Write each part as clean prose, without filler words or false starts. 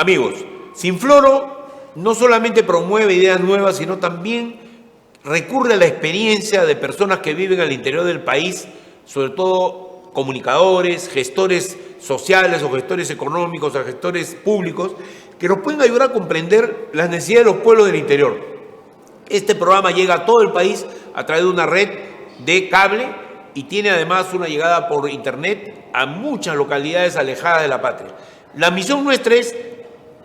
Amigos, Sinfloro no solamente promueve ideas nuevas, sino también recurre a la experiencia de personas que viven al interior del país, sobre todo comunicadores, gestores sociales o gestores económicos o gestores públicos, que nos pueden ayudar a comprender las necesidades de los pueblos del interior. Este programa llega a todo el país a través de una red de cable y tiene además una llegada por internet a muchas localidades alejadas de la patria. La misión nuestra es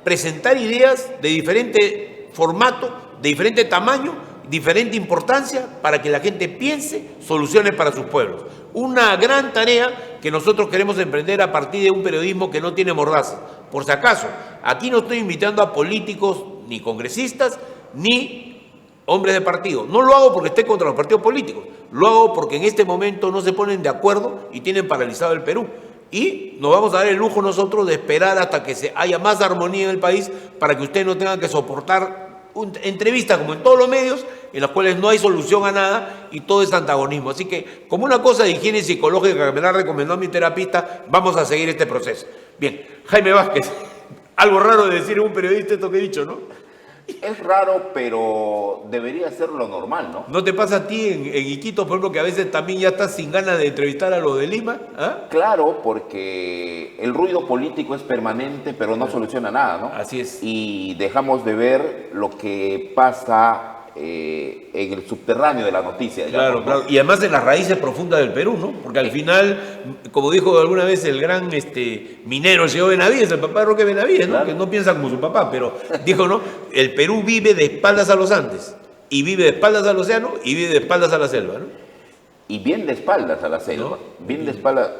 presentar ideas de diferente formato, de diferente tamaño, diferente importancia, para que la gente piense soluciones para sus pueblos. Una gran tarea que nosotros queremos emprender a partir de un periodismo que no tiene mordaza. Por si acaso, aquí no estoy invitando a políticos, ni congresistas, ni hombres de partido. No lo hago porque esté contra los partidos políticos. Lo hago porque en este momento no se ponen de acuerdo y tienen paralizado el Perú. Y nos vamos a dar el lujo nosotros de esperar hasta que haya más armonía en el país para que ustedes no tengan que soportar entrevistas como en todos los medios en las cuales no hay solución a nada y todo es antagonismo. Así que, como una cosa de higiene psicológica que me la recomendó mi terapista, vamos a seguir este proceso. Bien, Jaime Vázquez, algo raro de decir en un periodista esto que he dicho, ¿no? Es raro, pero debería ser lo normal, ¿no? ¿No te pasa a ti en Iquitos, por ejemplo, que a veces también ya estás sin ganas de entrevistar a los de Lima? ¿Ah? Claro, porque el ruido político es permanente, pero no soluciona nada, ¿no? Así es. Y dejamos de ver lo que pasa en el subterráneo de la noticia. Claro, claro. Y además en las raíces profundas del Perú, ¿no? Porque al final, como dijo alguna vez el gran minero, el señor Benavides, el papá de Roque Benavides, ¿no? Claro. Que no piensa como su papá, pero dijo, ¿no? El Perú vive de espaldas a los Andes, y vive de espaldas al océano, y vive de espaldas a la selva, ¿no? Y bien de espaldas a la selva. ¿No? Bien de espaldas.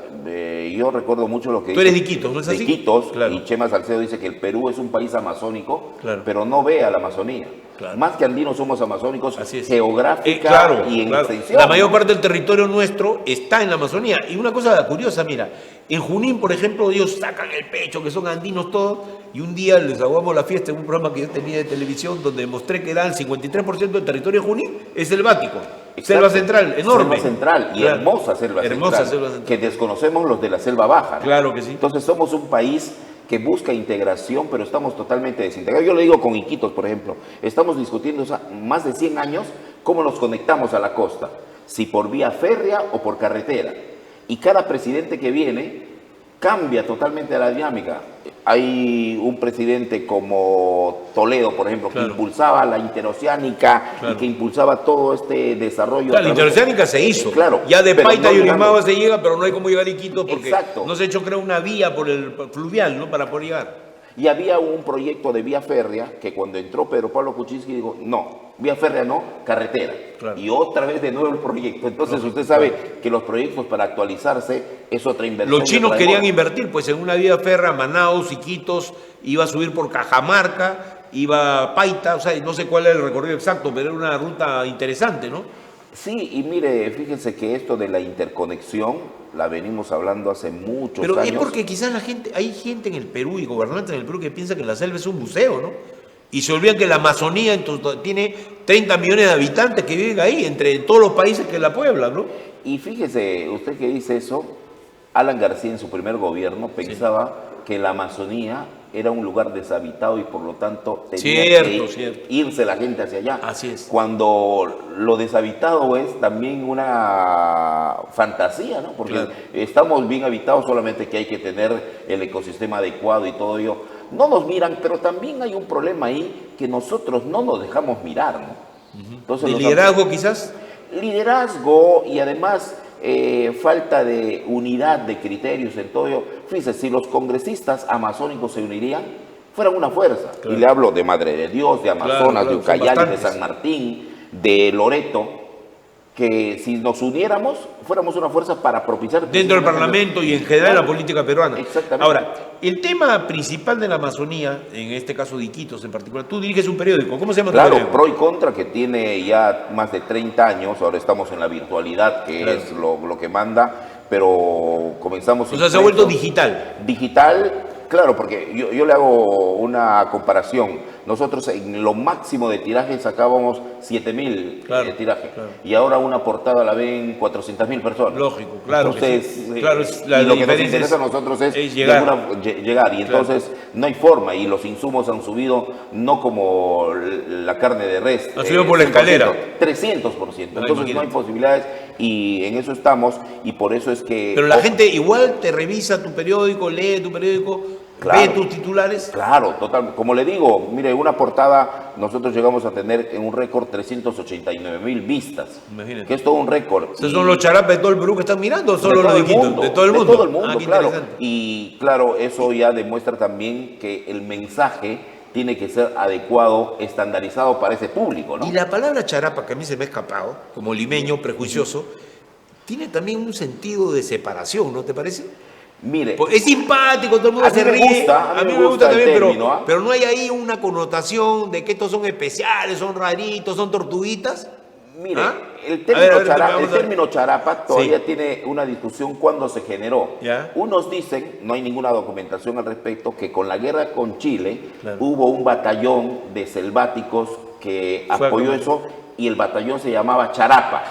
Yo recuerdo mucho lo que Tú eres de Iquitos, ¿no es así? De Iquitos, claro. Y Chema Salcedo dice que el Perú es un país amazónico, claro, pero no ve a la Amazonía. Claro. Más que andinos somos amazónicos geográfica claro, y en claro. extensión. La mayor parte del territorio nuestro está en la Amazonía. Y una cosa curiosa, mira, en Junín, por ejemplo, ellos sacan el pecho, que son andinos todos, y un día les aguamos la fiesta en un programa que yo tenía de televisión donde mostré que era el 53% del territorio de Junín es selvático. Exacto. Selva central, enorme. Selva central, y claro, hermosa selva central, que desconocemos los de la selva baja, ¿no? Claro que sí. Entonces somos un país que busca integración, pero estamos totalmente desintegrados. Yo lo digo con Iquitos, por ejemplo. Estamos discutiendo más de 100 años cómo nos conectamos a la costa, si por vía férrea o por carretera. Y cada presidente que viene cambia totalmente la dinámica. Hay un presidente como Toledo, por ejemplo, claro, que impulsaba la interoceánica, claro, y que impulsaba todo este desarrollo. Claro, la interoceánica se hizo. Claro, ya de Paita y Urimaba se llega, pero no hay cómo llegar a Iquitos porque exacto, no se ha hecho, creo, una vía por el fluvial, ¿no? Para poder llegar. Y había un proyecto de vía férrea que cuando entró Pedro Pablo Kuczynski dijo, no, vía férrea no, carretera. Claro. Y otra vez de nuevo el proyecto. Entonces usted sabe que los proyectos para actualizarse es otra inversión. Los chinos querían invertir pues en una vía férrea, Manaus, Iquitos, iba a subir por Cajamarca, iba a Paita, o sea, no sé cuál era el recorrido exacto, pero era una ruta interesante, ¿no? Sí, y mire, fíjense que esto de la interconexión la venimos hablando hace muchos años. Pero es porque quizás hay gente en el Perú y gobernantes en el Perú que piensa que la selva es un museo, ¿no? Y se olvidan que la Amazonía tiene 30 millones de habitantes que viven ahí, entre todos los países que la pueblan, ¿no? Y fíjese, usted que dice eso, Alan García en su primer gobierno pensaba que la Amazonía era un lugar deshabitado y por lo tanto tenía que irse la gente hacia allá. Así es. Cuando lo deshabitado es también una fantasía, ¿no? Porque claro, estamos bien habitados, solamente que hay que tener el ecosistema adecuado y todo ello. No nos miran, pero también hay un problema ahí que nosotros no nos dejamos mirar, ¿no? Entonces, ¿de liderazgo quizás? Liderazgo y además falta de unidad de criterios en todo ello. Fíjese, si los congresistas amazónicos se unirían, fueran una fuerza. Claro. Y le hablo de Madre de Dios, de Amazonas, de Ucayali, de San Martín, de Loreto, que si nos uniéramos, fuéramos una fuerza para propiciar... Dentro del Parlamento y en general la política peruana. Exactamente. Ahora, el tema principal de la Amazonía, en este caso de Iquitos en particular, tú diriges un periódico, ¿cómo se llama tu periódico? Pro y Contra, que tiene ya más de 30 años, ahora estamos en la virtualidad, que es lo que manda, pero comenzamos... O sea, se ha vuelto digital. Digital, claro, porque yo le hago una comparación. Nosotros en lo máximo de tiraje sacábamos 7.000 tirajes. Claro. Y ahora una portada la ven 400.000 personas. Lógico, claro. Entonces, claro, y lo que nos interesa a nosotros es llegar. Y entonces no hay forma, y los insumos han subido no como la carne de res. Ha subido por la escalera. 300%. Entonces no hay posibilidades, y en eso estamos, y por eso es que... Pero la gente igual te revisa tu periódico, lee tu periódico, Claro, ve tus titulares. Claro, total. Como le digo, mire, una portada nosotros llegamos a tener en un récord 389,000 vistas. Imagínate. Que es todo un récord. ¿Esos son los charapas de todo el Perú que están mirando o solo de los todo de el Quito? mundo, De todo el mundo. De todo el mundo, qué claro. interesante. Y claro, eso ya demuestra también que el mensaje tiene que ser adecuado, estandarizado para ese público, ¿no? Y la palabra charapa, que a mí se me ha escapado, como limeño prejuicioso, tiene también un sentido de separación, ¿no te parece? Mire, Pues es simpático, todo el mundo A mí se me ríe. gusta, a mí me gusta el también, término, ¿ah? pero no hay ahí una connotación de que estos son especiales, son raritos, son tortuguitas. mire, ¿Ah? el A ver, término charapa todavía Sí. tiene una discusión cuando se generó. Ya. Unos dicen, no hay ninguna documentación al respecto, que con la guerra con Chile Claro. hubo un batallón de selváticos que Fue a apoyó comer. eso, y el batallón se llamaba Charapa,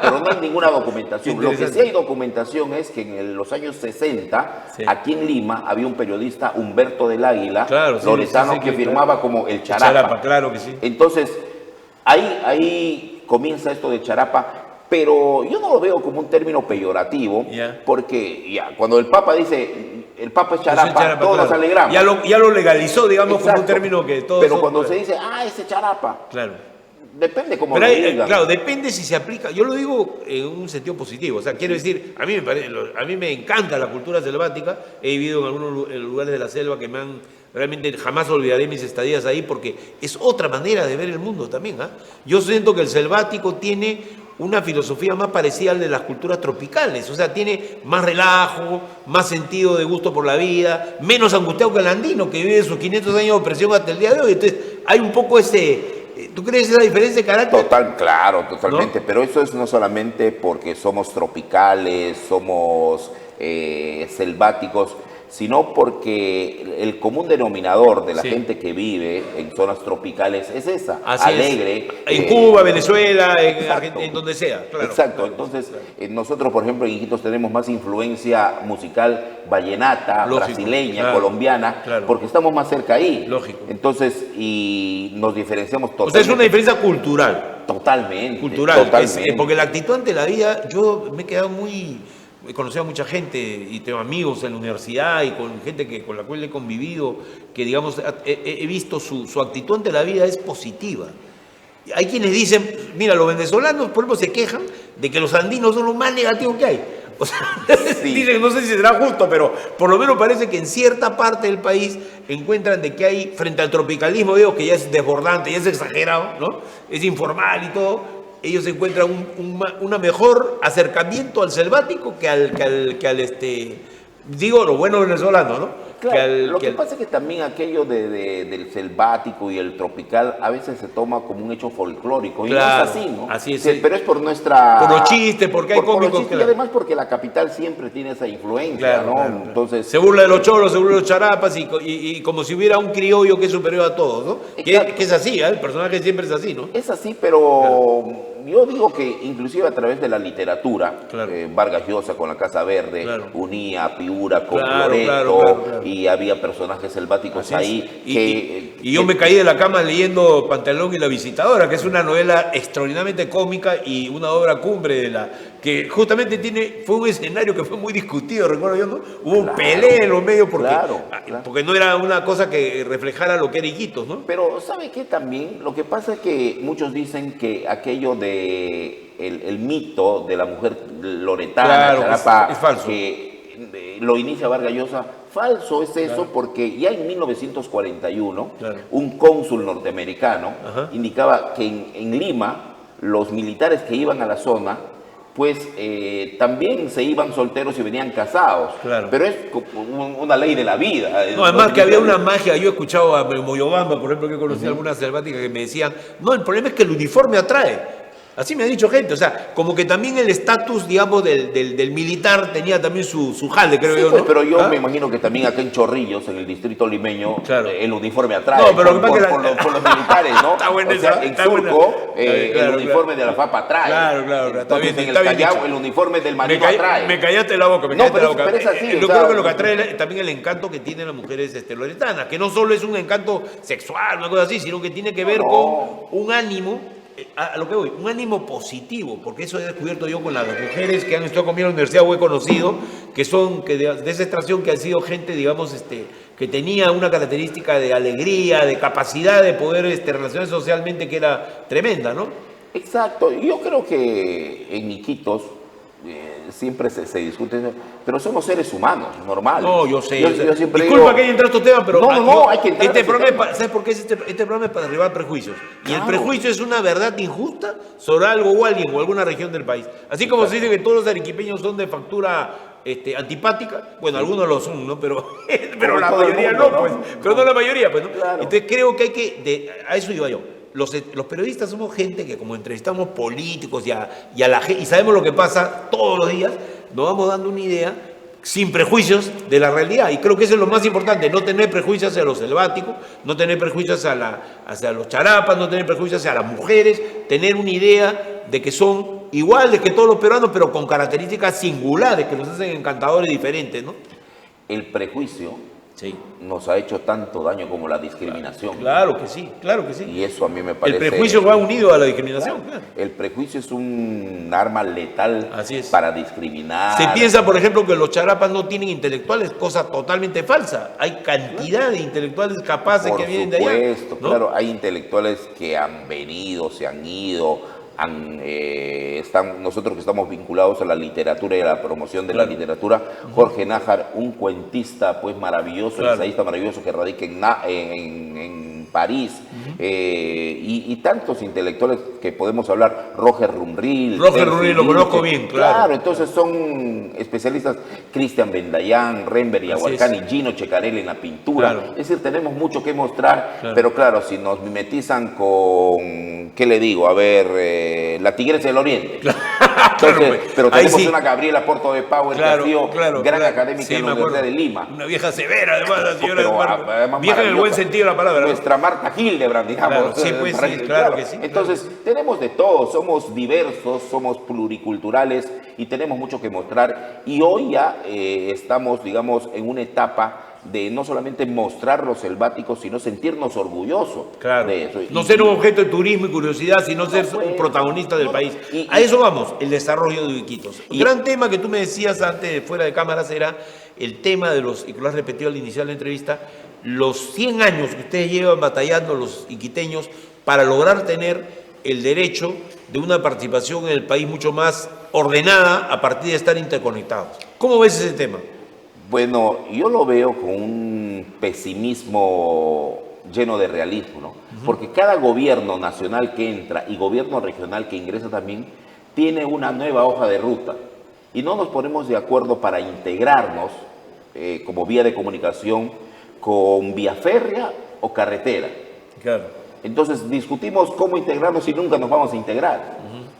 pero no hay ninguna documentación. Lo que sí Interesante. hay documentación es que en los años 60, Sí. aquí en Lima, había un periodista, Humberto del Águila, Claro, sí, loretano, sí, sí, que que- firmaba como el Charapa. Charapa, claro que sí. Entonces, ahí comienza esto de charapa, pero yo no lo veo como un término peyorativo, Ya. porque ya, cuando el Papa dice, el Papa es Yo soy charapa, charapa, todos claro. nos alegramos. Ya lo legalizó, digamos, como un Exacto. término que todos Pero son- cuando se dice, ese charapa, Claro. depende cómo Pero lo hay, digan. claro, depende si se aplica. Yo lo digo en un sentido positivo. O sea, quiero decir, a mí me encanta la cultura selvática. He vivido en algunos lugares de la selva que me han realmente jamás olvidaré mis estadías ahí, porque es otra manera de ver el mundo también. ¿Ah? Yo siento que el selvático tiene una filosofía más parecida al de las culturas tropicales. O sea, tiene más relajo, más sentido de gusto por la vida, menos angustiado que el andino, que vive sus 500 años de opresión hasta el día de hoy. Entonces, hay un poco ese... ¿Tú crees esa diferencia de carácter? Claro, totalmente. ¿No? Pero eso es no solamente porque somos tropicales, somos selváticos, sino porque el común denominador de la Sí. gente que vive en zonas tropicales es esa, Así alegre. es. En Cuba, Venezuela, en exacto. Argentina, en donde sea. Claro. Exacto, Claro. entonces nosotros, por ejemplo, en Iquitos tenemos más influencia musical vallenata, Lógico, brasileña, claro, colombiana, claro. porque estamos más cerca ahí. Lógico. Entonces, y nos diferenciamos O totalmente. sea, es una diferencia cultural. Totalmente. Cultural. Totalmente. Porque la actitud ante la vida, yo me he quedado muy... He conocido a mucha gente y tengo amigos en la universidad y con gente con la cual he convivido, que digamos, he visto su actitud ante la vida es positiva. Hay quienes dicen, mira, los venezolanos, por ejemplo, se quejan de que los andinos son los más negativos que hay. O sea, Sí. dicen, no sé si será justo, pero por lo menos parece que en cierta parte del país encuentran de que hay, frente al tropicalismo, digo que ya es desbordante, ya es exagerado, ¿no? Es informal y todo. Ellos encuentran un mejor acercamiento al selvático que al digo, lo bueno venezolano, ¿no? Claro, lo que pasa es que también aquello del selvático y el tropical a veces se toma como un hecho folclórico, y Claro, no es así, ¿no? así es. Sí, pero es por nuestra... Por los chistes, porque hay por los cómicos, chistes, claro. y además porque la capital siempre tiene esa influencia, Claro, ¿no? claro, claro. Entonces... Se burla de los cholos, se burla de los charapas y como si hubiera un criollo que es superior a todos, ¿no? Exacto. Que es así, ¿eh? El personaje siempre es así, ¿no? Es así, pero yo digo que inclusive a través de la literatura, Claro. Vargas Llosa con la Casa Verde, Claro. unía a Piura con Claro, Loreto, claro. y había personajes selváticos Así es. ahí Y yo me caí de la cama leyendo Pantalón y la Visitadora, que es una novela extraordinariamente cómica y una obra cumbre que justamente fue un escenario que fue muy discutido, recuerdo yo, ¿no? Hubo un Claro, pelea en los medios claro. porque no era una cosa que reflejara lo que era Iquitos, ¿no? Pero ¿sabe qué también? Lo que pasa es que muchos dicen que aquello de el mito de la mujer loretana, Claro, charapa, es falso. que lo inicia Vargas Llosa, falso es eso, Claro. porque ya en 1941 Claro. un cónsul norteamericano Ajá. indicaba que en Lima los militares que iban a la zona pues también se iban solteros y venían casados. Claro. Pero es como una ley de la vida. No, además que había una magia, yo he escuchado a Moyobamba, por ejemplo, que conocí algunas selváticas que me decían, no, el problema es que el uniforme atrae. Así me ha dicho gente, o sea, como que también el estatus, digamos, del militar tenía también su jale, creo Sí, yo, pues, ¿no? pero yo ¿Ah? me imagino que también acá en Chorrillos, en el distrito limeño, Claro. el uniforme atrae No, pero lo que pasa es que por los militares, ¿no? Está buena o sea, esa, en está buena. Surco, Está bien, claro, el uniforme claro. de la FAP atrae. Claro, claro, está Entonces, bien, en está el bien Callao, dicho. el uniforme del marino atrae. Me callaste la boca, me No, callaste la boca. pero es así, Yo o sea, creo que lo que atrae también el encanto que tienen las mujeres loretanas, que no solo es un encanto sexual, una cosa así, sino que tiene que ver No. con un ánimo, a lo que voy, un ánimo positivo, porque eso he descubierto yo con las mujeres que han estado conmigo en la universidad o he conocido, que son que de esa extracción que han sido gente, digamos, que tenía una característica de alegría, de capacidad de poder relacionarse socialmente que era tremenda, ¿no? Exacto, yo creo que en Iquitos siempre se discute eso, pero somos seres humanos, normales. No, yo sé. Yo siempre Disculpa digo, que haya entrado estos temas, pero No, hay que entrar a este ese programa tema. ¿sabes por qué este programa es para derribar prejuicios? Y el Claro. prejuicio es una verdad injusta sobre algo o alguien o alguna región del país. Así como se dice que todos los arequipeños son de factura antipática, bueno, algunos lo son, ¿no? Pero Como la todo el mayoría mundo, no, pues. ¿no? Pero no la mayoría, pues, ¿no? Claro. Entonces creo que hay que, a eso iba yo. Los periodistas somos gente que como entrevistamos políticos y sabemos lo que pasa todos los días, nos vamos dando una idea sin prejuicios de la realidad. Y creo que eso es lo más importante, no tener prejuicios hacia los selváticos, no tener prejuicios hacia los charapas, no tener prejuicios hacia las mujeres, tener una idea de que son iguales que todos los peruanos, pero con características singulares que los hacen encantadores y diferentes, ¿no? El prejuicio Sí. nos ha hecho tanto daño como la discriminación. Claro que sí, claro que sí. Y eso a mí me El parece... prejuicio va unido a la discriminación. Claro. Claro. El prejuicio es un arma letal Así es. para discriminar. Se piensa, por ejemplo, que los charapas no tienen intelectuales, cosa totalmente falsa. Hay cantidad de intelectuales capaces Por que vienen de allá. supuesto, ¿no? claro, hay intelectuales que han venido, se han ido, nosotros que estamos vinculados a la literatura y a la promoción de Claro. la literatura, Jorge Nájar, un cuentista pues maravilloso, Claro. ensayista maravilloso que radica en París, y tantos intelectuales que podemos hablar, Roger Rumril. Roger Rumril, lo conozco bien, claro. Claro, entonces son especialistas, Cristian Bendayán, Renber y Así Aguarcani, es. Gino Checarelli en la pintura. Claro. Es decir, tenemos mucho que mostrar, Claro. pero claro, si nos mimetizan con, ¿qué le digo? A ver, la Tigresa del Oriente. Entonces, Claro, pues, pero ahí tenemos sí. una Gabriela Porto de Power que ha sido gran académica Sí, en me la acuerdo. Universidad de Lima. Una vieja severa, además, la señora. Pero, Marta. además, Vieja en el buen maravillosa. sentido de la palabra, ¿no? Nuestra Marta Hildebrand, digamos. Claro, sí, pues, sí, claro que sí, Entonces, tenemos de todo, somos diversos, somos pluriculturales y tenemos mucho que mostrar. Y hoy ya estamos, digamos, en una etapa de no solamente mostrar los selváticos, sino sentirnos orgullosos Claro. de eso. No ser un objeto de turismo y curiosidad, sino ser pues, un protagonista del país. y- A eso vamos, el desarrollo de Iquitos. Un y- gran tema que tú me decías antes, fuera de cámaras, era el tema de los, y que lo has repetido al iniciar la entrevista, los 100 años que ustedes llevan batallando los iquiteños para lograr tener el derecho de una participación en el país mucho más ordenada a partir de estar interconectados. ¿Cómo ves ese tema? Bueno, yo lo veo con un pesimismo lleno de realismo, ¿no? Porque cada gobierno nacional que entra y gobierno regional que ingresa también tiene una nueva hoja de ruta y no nos ponemos de acuerdo para integrarnos como vía de comunicación con vía férrea o carretera. Claro. Entonces discutimos cómo integrarnos y nunca nos vamos a integrar,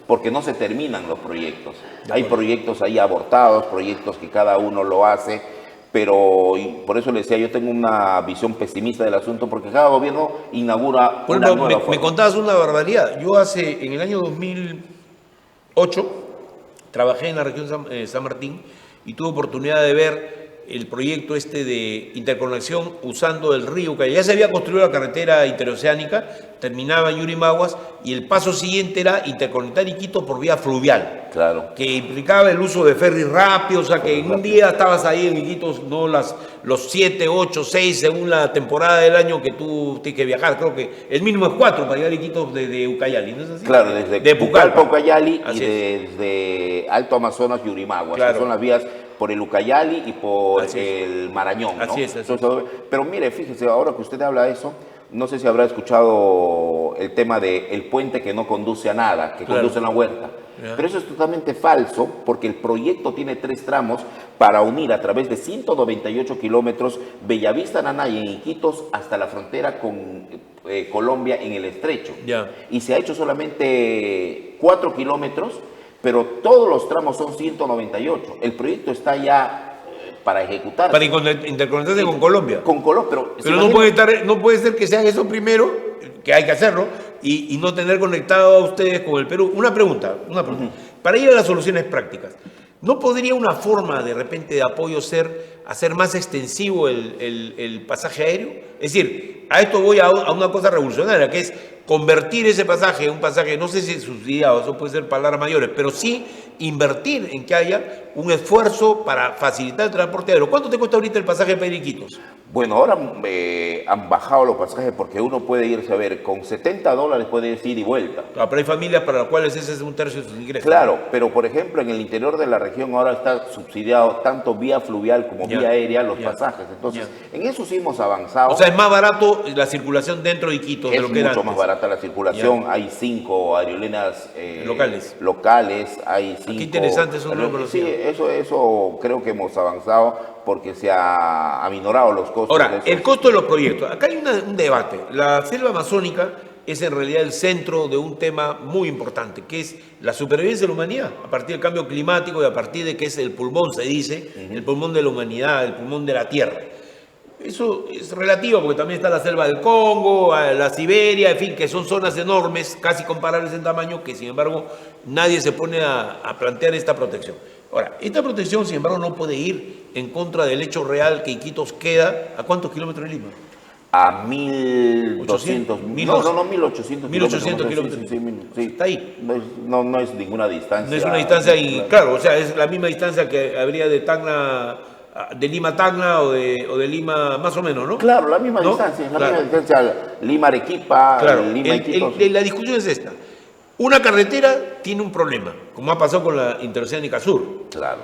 porque no se terminan los proyectos. Hay proyectos ahí abortados, proyectos que cada uno lo hace, pero y por eso le decía, yo tengo una visión pesimista del asunto, porque cada gobierno inaugura Por una ejemplo, nueva me forma. contabas una barbaridad. Yo en el año 2008, trabajé en la región San Martín y tuve oportunidad de ver el proyecto de interconexión usando el río Ucayali. Ya se había construido la carretera interoceánica, terminaba en Yurimaguas y el paso siguiente era interconectar Iquitos por vía fluvial. Claro. Que implicaba el uso de ferries rápidos, o sea que en un día estabas ahí en Iquitos, no los 7, 8, 6, según la temporada del año que tú tienes que viajar. Creo que el mínimo es 4 para llegar a Iquitos desde Ucayali, ¿no es así? Claro, desde de Pucallpa, Ucayali, y Así es. desde Alto Amazonas, Yurimaguas, Claro. que son las vías por el Ucayali y por Así es. el Marañón, ¿no? Así es, así Entonces, pero mire, fíjese, ahora que usted habla de eso, no sé si habrá escuchado el tema del puente que no conduce a nada, que Claro. conduce a la huerta. Ya. Pero eso es totalmente falso porque el proyecto tiene 3 tramos para unir a través de 198 kilómetros Bellavista, Nanay en Iquitos hasta la frontera con Colombia en el estrecho. Ya. Y se ha hecho solamente 4 kilómetros, pero todos los tramos son 198. El proyecto está ya para ejecutar. Para interconectarse con Colombia. Con Colombia, pero Pero no puede ser que se haga eso primero, que hay que hacerlo, y no tener conectado a ustedes con el Perú. Una pregunta. Para ir a las soluciones prácticas, ¿no podría una forma de repente de apoyo ser hacer más extensivo el pasaje aéreo? Es decir, a esto voy a una cosa revolucionaria, que es convertir ese pasaje en un pasaje, no sé si subsidiado, eso puede ser palabras mayores, pero sí invertir en que haya un esfuerzo para facilitar el transporte aéreo. ¿Cuánto te cuesta ahorita el pasaje para Iquitos? Bueno, ahora han bajado los pasajes porque uno puede irse, a ver, con $70 puede ir y vuelta. Ah, pero hay familias para las cuales ese es un tercio de sus ingresos. Claro, pero por ejemplo en el interior de la región ahora está subsidiado tanto vía fluvial como vía aérea los pasajes. Entonces, en eso sí hemos avanzado. O sea, es más barato la circulación dentro de Iquitos de lo que era mucho antes. más barata la circulación. Hay 5 aerolíneas locales. Hay 5. Qué interesante, eso no lo conocía. Sí, eso creo que hemos avanzado porque se ha aminorado los costos. Ahora, el costo de los proyectos. Acá hay un debate. La selva amazónica es en realidad el centro de un tema muy importante, que es la supervivencia de la humanidad, a partir del cambio climático y a partir de que es el pulmón, se dice, el pulmón de la humanidad, el pulmón de la Tierra. Eso es relativo porque también está la selva del Congo, la Siberia, en fin, que son zonas enormes, casi comparables en tamaño, que sin embargo nadie se pone a plantear esta protección. Ahora, esta protección sin embargo no puede ir en contra del hecho real que Iquitos queda, ¿a cuántos kilómetros de Lima? A 1.200, no, 1.800 kilómetros. Sí. Está ahí. No es ninguna distancia. No es una distancia, y claro, o sea, es la misma distancia que habría de Tacna, de Lima a Tacna o de Lima más o menos, ¿no? Claro, la misma distancia, misma distancia, Lima-Arequipa, claro. Lima-Iquitos. La discusión es esta. Una carretera tiene un problema, como ha pasado con la Interoceánica Sur. Claro.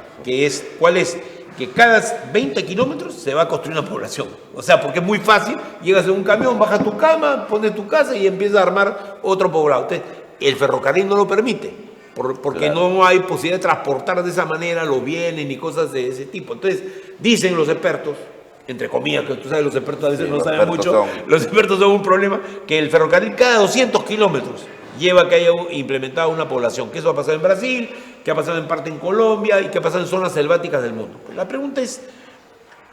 ¿Cuál es? Que cada 20 kilómetros se va a construir una población. O sea, porque es muy fácil, llegas en un camión, bajas tu cama, pones tu casa y empiezas a armar otro poblado. Entonces, el ferrocarril no lo permite, porque no hay posibilidad de transportar de esa manera los bienes ni cosas de ese tipo. Entonces, dicen los expertos, entre comillas, que tú sabes, los expertos a veces no saben mucho, los expertos son un problema, que el ferrocarril cada 200 kilómetros lleva a que haya implementado una población, que eso ha pasado en Brasil, que ha pasado en parte en Colombia y que ha pasado en zonas selváticas del mundo. La pregunta es,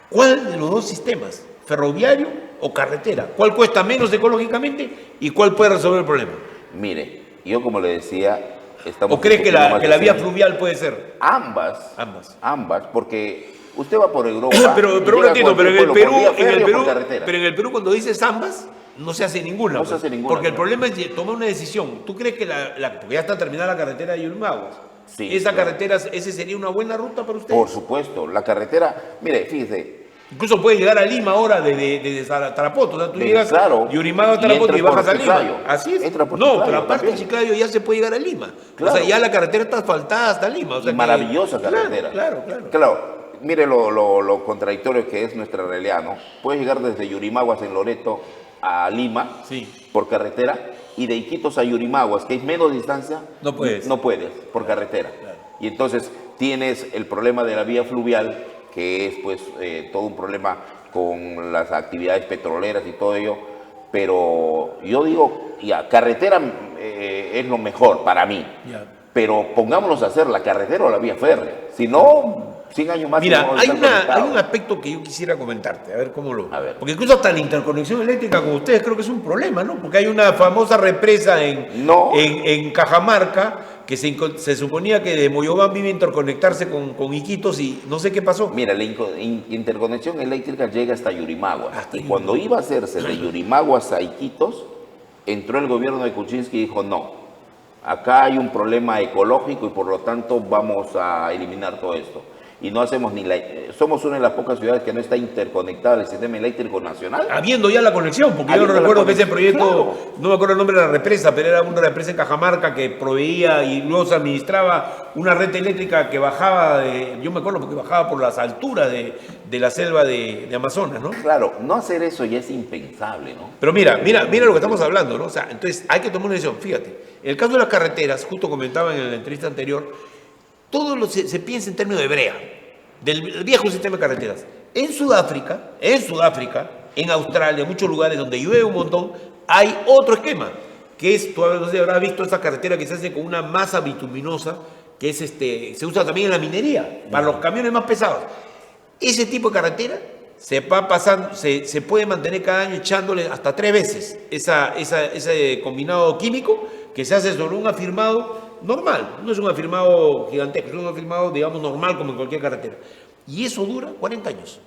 ¿cuál de los dos sistemas, ferroviario o carretera? ¿Cuál cuesta menos ecológicamente y cuál puede resolver el problema? Mire, yo como le decía, estamos... ¿O crees que la vía fluvial puede ser? Ambas, porque usted va por Europa... pero un ratito, pero en el Perú cuando dices ambas, no se hace ninguna. Porque el problema es tomar una decisión. ¿Tú crees que porque ya está terminada la carretera de Yurimaguas? Sí, carretera, ¿ese sería una buena ruta para ustedes? Por supuesto, la carretera, mire, fíjese. Incluso puede llegar a Lima ahora desde Tarapoto. O sea, tú llegas de Yurimaga a Tarapoto y bajas a Lima. Así es. No, pero aparte de Chiclayo ya se puede llegar a Lima. Claro. O sea, ya la carretera está asfaltada hasta Lima. O sea, maravillosa carretera. Claro. Mire lo contradictorio que es nuestra realidad, ¿no? Puedes llegar desde Yurimaguas en Loreto a Lima por carretera y de Iquitos a Yurimaguas, que es menos distancia, no puedes por carretera. Claro. Y entonces tienes el problema de la vía fluvial, que es pues todo un problema con las actividades petroleras y todo ello, pero yo digo, carretera es lo mejor para mí, pero pongámonos a hacer la carretera o la vía férrea, si no... 100 años más. Mira, hay un aspecto que yo quisiera comentarte, a ver cómo lo... Porque incluso hasta la interconexión eléctrica con ustedes creo que es un problema, ¿no? Porque hay una famosa represa en Cajamarca que se suponía que de Moyobamba iba a interconectarse con Iquitos y no sé qué pasó. Mira, la interconexión eléctrica llega hasta Yurimaguas. Y cuando iba a hacerse de Yurimaguas a Iquitos, entró el gobierno de Kuczynski y dijo, no, acá hay un problema ecológico y por lo tanto vamos a eliminar todo esto. y no hacemos somos una de las pocas ciudades que no está interconectada al sistema eléctrico nacional. Habiendo ya la conexión, porque yo Habiendo la recuerdo que ese conexión, proyecto, claro. no me acuerdo el nombre de la represa, pero era una represa en Cajamarca que proveía y luego se administraba una red eléctrica que bajaba, yo me acuerdo porque bajaba por las alturas de la selva de Amazonas, ¿no? Claro, no hacer eso ya es impensable, ¿no? Pero mira lo que estamos hablando, ¿no? O sea, entonces hay que tomar una decisión. Fíjate, en el caso de las carreteras, justo comentaba en la entrevista anterior, todo se piensa en términos de brea, del viejo sistema de carreteras. En Sudáfrica, en Australia, en muchos lugares donde llueve un montón, hay otro esquema, que es, tú no sé, habrás visto esa carretera que se hace con una masa bituminosa, que es se usa también en la minería, para los camiones más pesados. Ese tipo de carretera se va pasando, se puede mantener cada año echándole hasta 3 veces ese combinado químico que se hace sobre un afirmado normal. No es un afirmado gigantesco, es un afirmado, digamos, normal como en cualquier carretera. Y eso dura 40 años.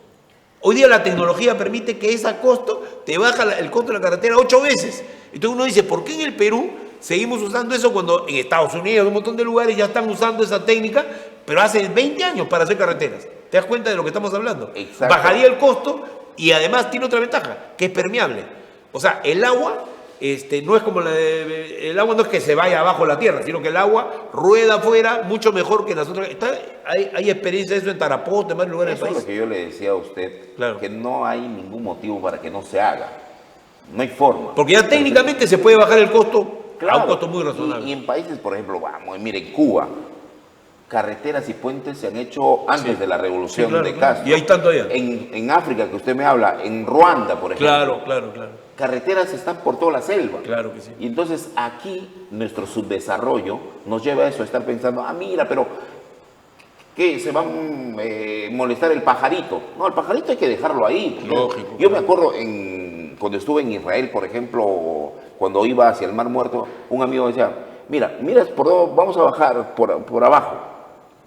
Hoy día la tecnología permite que ese costo te baja el costo de la carretera 8 veces. Entonces uno dice, ¿por qué en el Perú seguimos usando eso cuando en Estados Unidos, en un montón de lugares ya están usando esa técnica, pero hace 20 años para hacer carreteras? ¿Te das cuenta de lo que estamos hablando? Exacto. Bajaría el costo y además tiene otra ventaja, que es permeable. O sea, el agua no es como el agua no es que se vaya abajo de la tierra, sino que el agua rueda afuera mucho mejor que las otras. Hay experiencia de eso en Tarapoto, en varios lugares Eso del es lo país. que yo le decía a usted, Claro. que no hay ningún motivo para que no se haga. No hay forma. Porque ya técnicamente se puede bajar el costo a Claro, un costo muy razonable. y en países, por ejemplo, mire, Cuba, carreteras y puentes se han hecho antes de la revolución Sí, claro, de claro. Castro. Y hay tanto allá. En África, que usted me habla, en Ruanda, por ejemplo. Claro. Carreteras están por toda la selva. Claro que sí. Y entonces aquí nuestro subdesarrollo nos lleva a eso, a estar pensando, mira, pero ¿qué? ¿Se va a molestar el pajarito? No, el pajarito hay que dejarlo ahí. Lógico. Yo me acuerdo cuando estuve en Israel, por ejemplo, cuando iba hacia el Mar Muerto, un amigo me decía, mira por dónde vamos a bajar por abajo.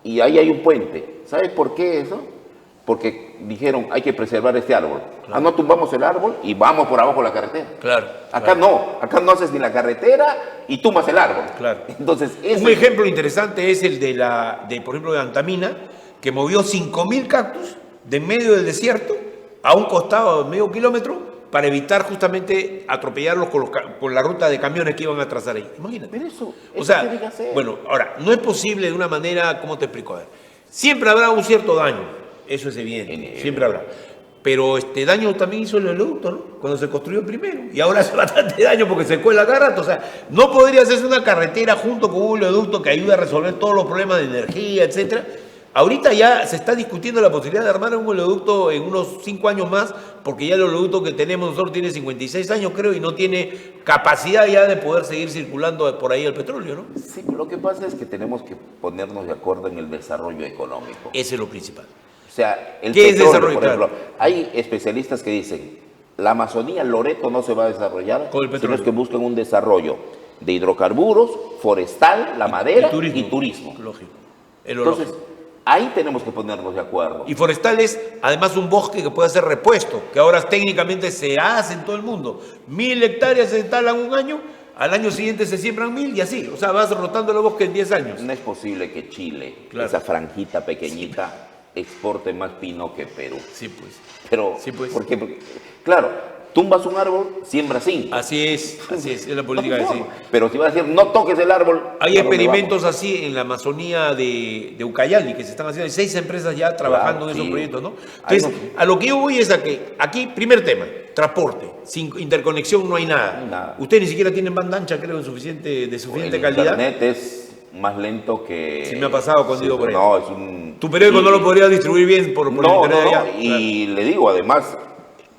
Y ahí hay un puente. ¿Sabes por qué eso? Porque dijeron, hay que preservar este árbol. Claro. No tumbamos el árbol y vamos por abajo de la carretera. Claro. Acá no haces ni la carretera y tumbas el árbol. Claro. Entonces, Un ejemplo interesante es el por ejemplo, de Antamina, que movió 5.000 cactus de en medio del desierto a un costado de medio kilómetro para evitar justamente atropellarlos con la ruta de camiones que iban a trazar ahí. Imagínate. Pero eso tiene que hacer. Bueno, ahora, no es posible de una manera, ¿cómo te explico? A ver, siempre habrá un cierto daño, eso es evidente, siempre habrá. Pero daño también hizo el oleoducto, ¿no? Cuando se construyó el primero. Y ahora hace bastante daño porque se cuela cada rato. O sea, no podría hacerse una carretera junto con un oleoducto que ayude a resolver todos los problemas de energía, etcétera. Ahorita ya se está discutiendo la posibilidad de armar un oleoducto en unos 5 años más, porque ya el oleoducto que tenemos nosotros tiene 56 años, creo, y no tiene capacidad ya de poder seguir circulando por ahí el petróleo, ¿no? Sí, lo que pasa es que tenemos que ponernos de acuerdo en el desarrollo económico. Ese es lo principal. O sea, el ¿Qué es petróleo, desarrollo? por ejemplo, Claro. hay especialistas que dicen, la Amazonía, Loreto no se va a desarrollar, Con el sino petróleo. es que buscan un desarrollo de hidrocarburos, forestal, la madera y turismo. Lógico. Entonces, ahí tenemos que ponernos de acuerdo. Y forestal es además un bosque que puede ser repuesto, que ahora técnicamente se hace en todo el mundo. 1.000 hectáreas se instalan un año, al año siguiente se siembran 1.000 y así. O sea, vas rotando el bosque en 10 años. No es posible que Chile, Claro. esa franjita pequeñita, exporte más pino que Perú. Sí, pues. Pero, Sí, pues. ¿por qué? Porque, claro, tumbas un árbol, siembras 5. Así es la política de sí. Pero si vas a decir, no toques el árbol. Hay ¿a dónde experimentos así en la Amazonía de Ucayali que se están haciendo. Hay 6 empresas ya trabajando en esos sí. proyectos, ¿no? Ahí Entonces, a lo que yo voy es a que aquí, primer tema, transporte. Sin interconexión no hay nada. No hay nada. Ustedes ni siquiera tienen banda ancha, creo, de suficiente El calidad. internet es más lento que... Sí me ha pasado cuando digo por ahí. No, es un... Tu periódico no lo podría distribuir bien por No, internet allá. y le digo, además,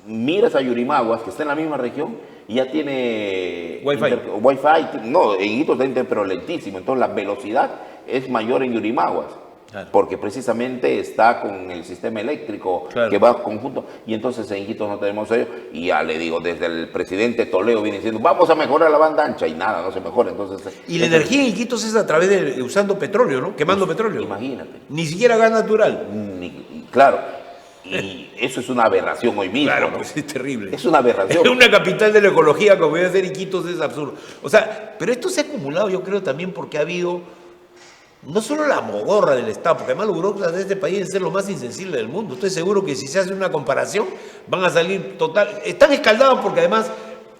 miras a Yurimaguas, que está en la misma región, y ya tiene... Wi-Fi. Wi-Fi, no, en Iquitos está pero lentísimo, entonces la velocidad es mayor en Yurimaguas. Claro. Porque precisamente está con el sistema eléctrico Claro. que va conjunto. Y entonces en Iquitos no tenemos ello. Y ya le digo, desde el presidente Toledo viene diciendo, vamos a mejorar la banda ancha. Y nada, no se mejora. Entonces, Y la energía en Iquitos es a través de usando petróleo, ¿no? Quemando petróleo. imagínate. Ni siquiera gas natural. Claro. Y eso es una aberración hoy mismo. Claro, ¿no? pues es terrible. Es una aberración. Una capital de la ecología como debe ser Iquitos es absurdo. O sea, pero esto se ha acumulado yo creo también porque ha habido no solo la mogorra del Estado, porque además los burócratas de este país deben ser lo más insensible del mundo. Estoy seguro que si se hace una comparación van a salir total... Están escaldados porque además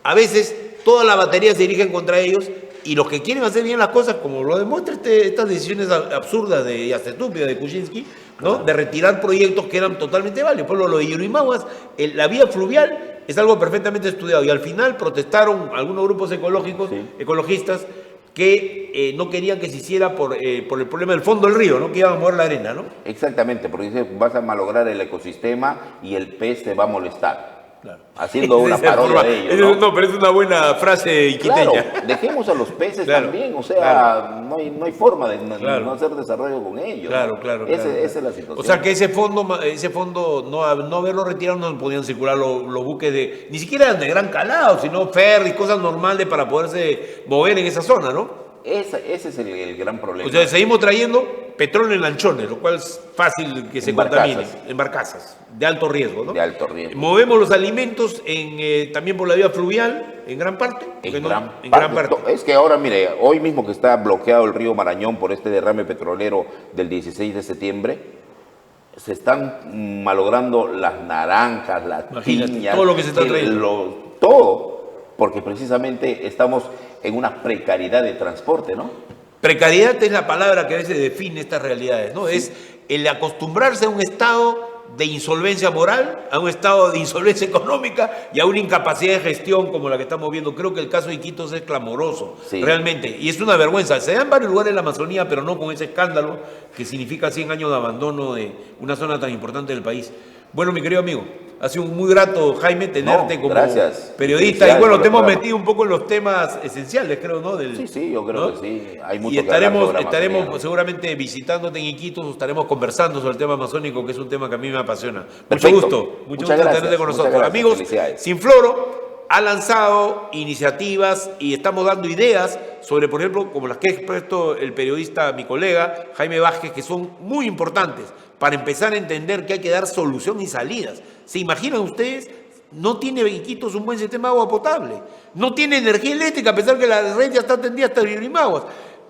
a veces toda la batería se dirigen contra ellos y los que quieren hacer bien las cosas, como lo demuestra estas decisiones absurdas y hasta estúpidas de Kuczynski, ¿no? De retirar proyectos que eran totalmente válidos. Por ejemplo, lo de Yurimaguas, la vía fluvial es algo perfectamente estudiado y al final protestaron algunos grupos ecologistas que no querían que se hiciera por el problema del fondo del río, ¿no? Que iban a mover la arena, ¿no? Exactamente, porque dice, vas a malograr el ecosistema y el pez te va a molestar. Claro. Haciendo una parodia de ello, ¿no? No, pero es una buena frase iquiteña. Claro, dejemos a los peces Claro, también, o sea, claro. no hay forma de Claro. no hacer desarrollo con ellos. Claro, ¿no? claro. Esa es la situación. O sea que ese fondo no haberlo retirado, no podían circular los buques ni siquiera de gran calado, sino ferries, cosas normales para poderse mover en esa zona, ¿no? Ese es el gran problema. O sea, seguimos trayendo petróleo en lanchones, lo cual es fácil que se contamine. En barcazas, de alto riesgo, ¿no? De alto riesgo. Movemos los alimentos también por la vía fluvial, en gran parte. En gran parte. Es que ahora, mire, hoy mismo que está bloqueado el río Marañón por este derrame petrolero del 16 de septiembre, se están malogrando las naranjas, las piñas, todo lo que se está trayendo. Todo, porque precisamente estamos en una precariedad de transporte, ¿no? Precariedad es la palabra que a veces define estas realidades, ¿no? Sí. Es el acostumbrarse a un estado de insolvencia moral, a un estado de insolvencia económica y a una incapacidad de gestión como la que estamos viendo. Creo que el caso de Iquitos es clamoroso, realmente, y es una vergüenza. Se da en varios lugares de la Amazonía, pero no con ese escándalo que significa 100 años de abandono de una zona tan importante del país. Bueno, mi querido amigo, ha sido muy grato, Jaime, tenerte como periodista. Y bueno, te hemos metido un poco en los temas esenciales, creo, ¿no? Sí, yo creo, ¿no? Que sí. Hay mucho y estaremos seguramente visitándote en Iquitos, estaremos conversando sobre el tema amazónico, que es un tema que a mí me apasiona. Mucho gusto tenerte con nosotros. Amigos, Sinfloro ha lanzado iniciativas y estamos dando ideas sobre, por ejemplo, como las que ha expuesto el periodista, mi colega, Jaime Vázquez, que son muy importantes para empezar a entender que hay que dar solución y salidas. ¿Se imaginan ustedes? No tiene Iquitos un buen sistema de agua potable. No tiene energía eléctrica, a pesar que la red ya está atendida hasta Yurimaguas.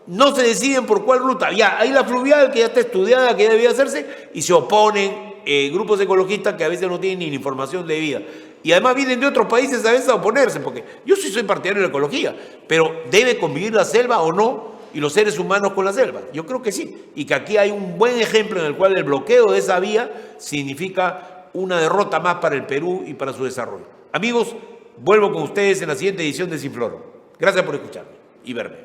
No se deciden por cuál ruta. Ya, hay la fluvial que ya está estudiada, que ya debía hacerse, y se oponen grupos ecologistas que a veces no tienen ni la información debida. Y además vienen de otros países a veces a oponerse, porque yo sí soy partidario de la ecología, pero ¿debe convivir la selva o no? Y los seres humanos con la selva. Yo creo que sí. Y que aquí hay un buen ejemplo en el cual el bloqueo de esa vía significa una derrota más para el Perú y para su desarrollo. Amigos, vuelvo con ustedes en la siguiente edición de Sinfloro. Gracias por escucharme y verme.